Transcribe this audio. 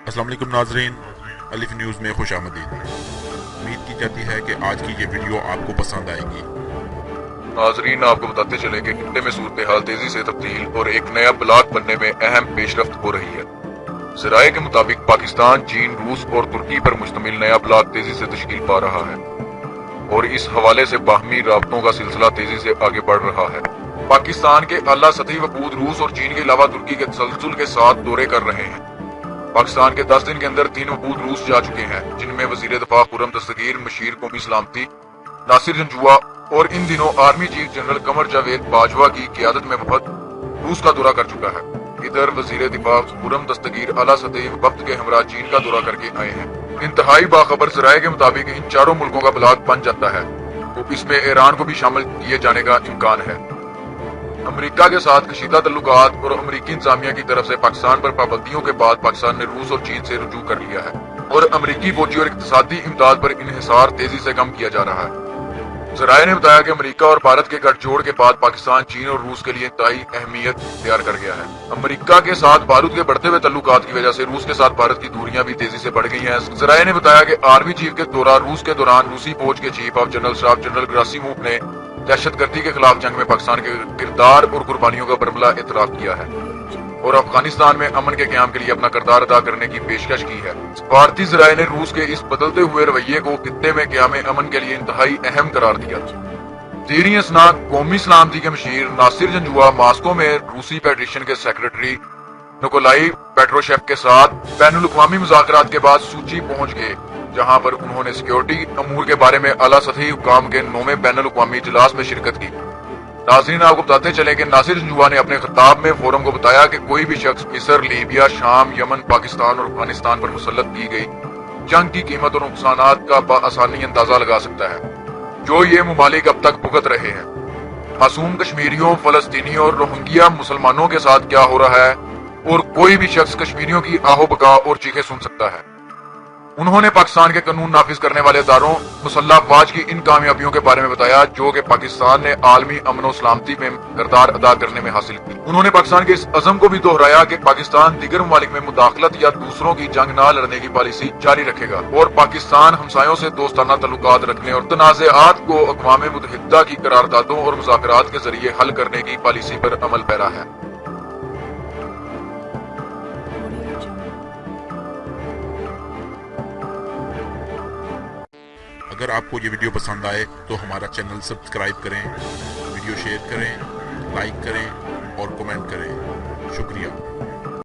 السلام علیکم ناظرین، الف نیوز میں خوش آمدید۔ امید کی جاتی ہے کہ آج کی یہ ویڈیو آپ کو پسند آئے گی۔ ناظرین، آپ کو بتاتے چلیں کہ خطے میں صورتحال تیزی سے تبدیل اور ایک نیا بلاک بننے میں اہم پیش رفت ہو رہی ہے۔ ذرائع کے مطابق پاکستان، چین، روس اور ترکی پر مشتمل نیا بلاک تیزی سے تشکیل پا رہا ہے اور اس حوالے سے باہمی رابطوں کا سلسلہ تیزی سے آگے بڑھ رہا ہے۔ پاکستان کے اعلیٰ سطحی وفود روس اور چین کے علاوہ ترکی کے تسلسل کے ساتھ دورے کر رہے ہیں۔ پاکستان کے 10 دن کے اندر 3 وفود روس جا چکے ہیں، جن میں وزیر دفاع خرم دستگیر، مشیر قومی سلامتی ناصر جنجوعہ اور ان دنوں army chief general Qamar Javed Bajwa کی قیادت میں وفد روس کا دورہ کر چکا ہے۔ ادھر وزیر دفاع خرم دستگیر اعلیٰ سطحی وفد کے ہمراہ چین کا دورہ کر کے آئے ہیں۔ انتہائی باخبر ذرائع کے مطابق ان چاروں ملکوں کا بلاک بن جاتا ہے تو اس میں ایران کو بھی شامل کیے جانے کا امکان ہے۔ امریکہ کے ساتھ کشیدہ تعلقات اور امریکی انتظامیہ کی طرف سے پاکستان پر پابندیوں کے بعد پاکستان نے روس اور چین سے رجوع کر لیا ہے اور امریکی فوجی اور اقتصادی امداد پر انحصار تیزی سے کم کیا جا رہا ہے۔ ذرائع نے بتایا کہ امریکہ اور بھارت کے گٹھ جوڑ کے بعد پاکستان چین اور روس کے لیے انتہائی اہمیت اختیار کر گیا ہے۔ امریکہ کے ساتھ بارود کے بڑھتے ہوئے تعلقات کی وجہ سے روس کے ساتھ بھارت کی دوریاں بھی تیزی سے بڑھ گئی ہیں۔ ذرائع نے بتایا کہ آرمی چیف کے دورہ روس کے دوران روسی فوج کے chief of general staff general Gerasimov نے دہشت گردی کے خلاف جنگ میں پاکستان کے کردار اور قربانیوں کا برملا اعتراف کیا ہے اور افغانستان میں امن کے قیام کے لیے اپنا کردار ادا کرنے کی پیشکش کی ہے۔ بھارتی ذرائع نے روس کے اس بدلتے ہوئے رویے کو خطے میں قیام امن کے لیے انتہائی اہم قرار دیا۔ زیر اثنا قومی سلامتی کے مشیر ناصر جنجوعہ ماسکو میں روسی فیڈریشن کے سیکرٹری نکولائی پیٹروشیف کے ساتھ بین الاقوامی مذاکرات کے بعد سوچی پہنچ گئے، جہاں پر انہوں نے سیکیورٹی امور کے بارے میں اعلیٰ سطحی حکام کے 9ویں بین الاقوامی اجلاس میں شرکت کی۔ ناظرین، آپ کو بتاتے چلیں کہ ناصر جنجوعہ نے اپنے خطاب میں فورم کو بتایا کہ کوئی بھی شخص مصر، لیبیا، شام، یمن، پاکستان اور افغانستان پر مسلط کی گئی جنگ کی قیمت اور نقصانات کا بآسانی اندازہ لگا سکتا ہے جو یہ ممالک اب تک بھگت رہے ہیں۔ معصوم کشمیریوں، فلسطینیوں اور روہنگیا مسلمانوں کے ساتھ کیا ہو رہا ہے اور کوئی بھی شخص کشمیریوں کی آہو بکا اور چیخیں سن سکتا ہے۔ انہوں نے پاکستان کے قانون نافذ کرنے والے اداروں مسلح افواج کی ان کامیابیوں کے بارے میں بتایا جو کہ پاکستان نے عالمی امن و سلامتی میں کردار ادا کرنے میں حاصل کی۔ انہوں نے پاکستان کے اس عزم کو بھی دہرایا کہ پاکستان دیگر ممالک میں مداخلت یا دوسروں کی جنگ نہ لڑنے کی پالیسی جاری رکھے گا اور پاکستان ہمسایوں سے دوستانہ تعلقات رکھنے اور تنازعات کو اقوام متحدہ کی قراردادوں اور مذاکرات کے ذریعے حل کرنے کی پالیسی پر عمل پیرا ہے۔ اگر آپ کو یہ ویڈیو پسند آئے تو ہمارا چینل سبسکرائب کریں، ویڈیو شیئر کریں، لائک کریں اور کمنٹ کریں۔ شکریہ۔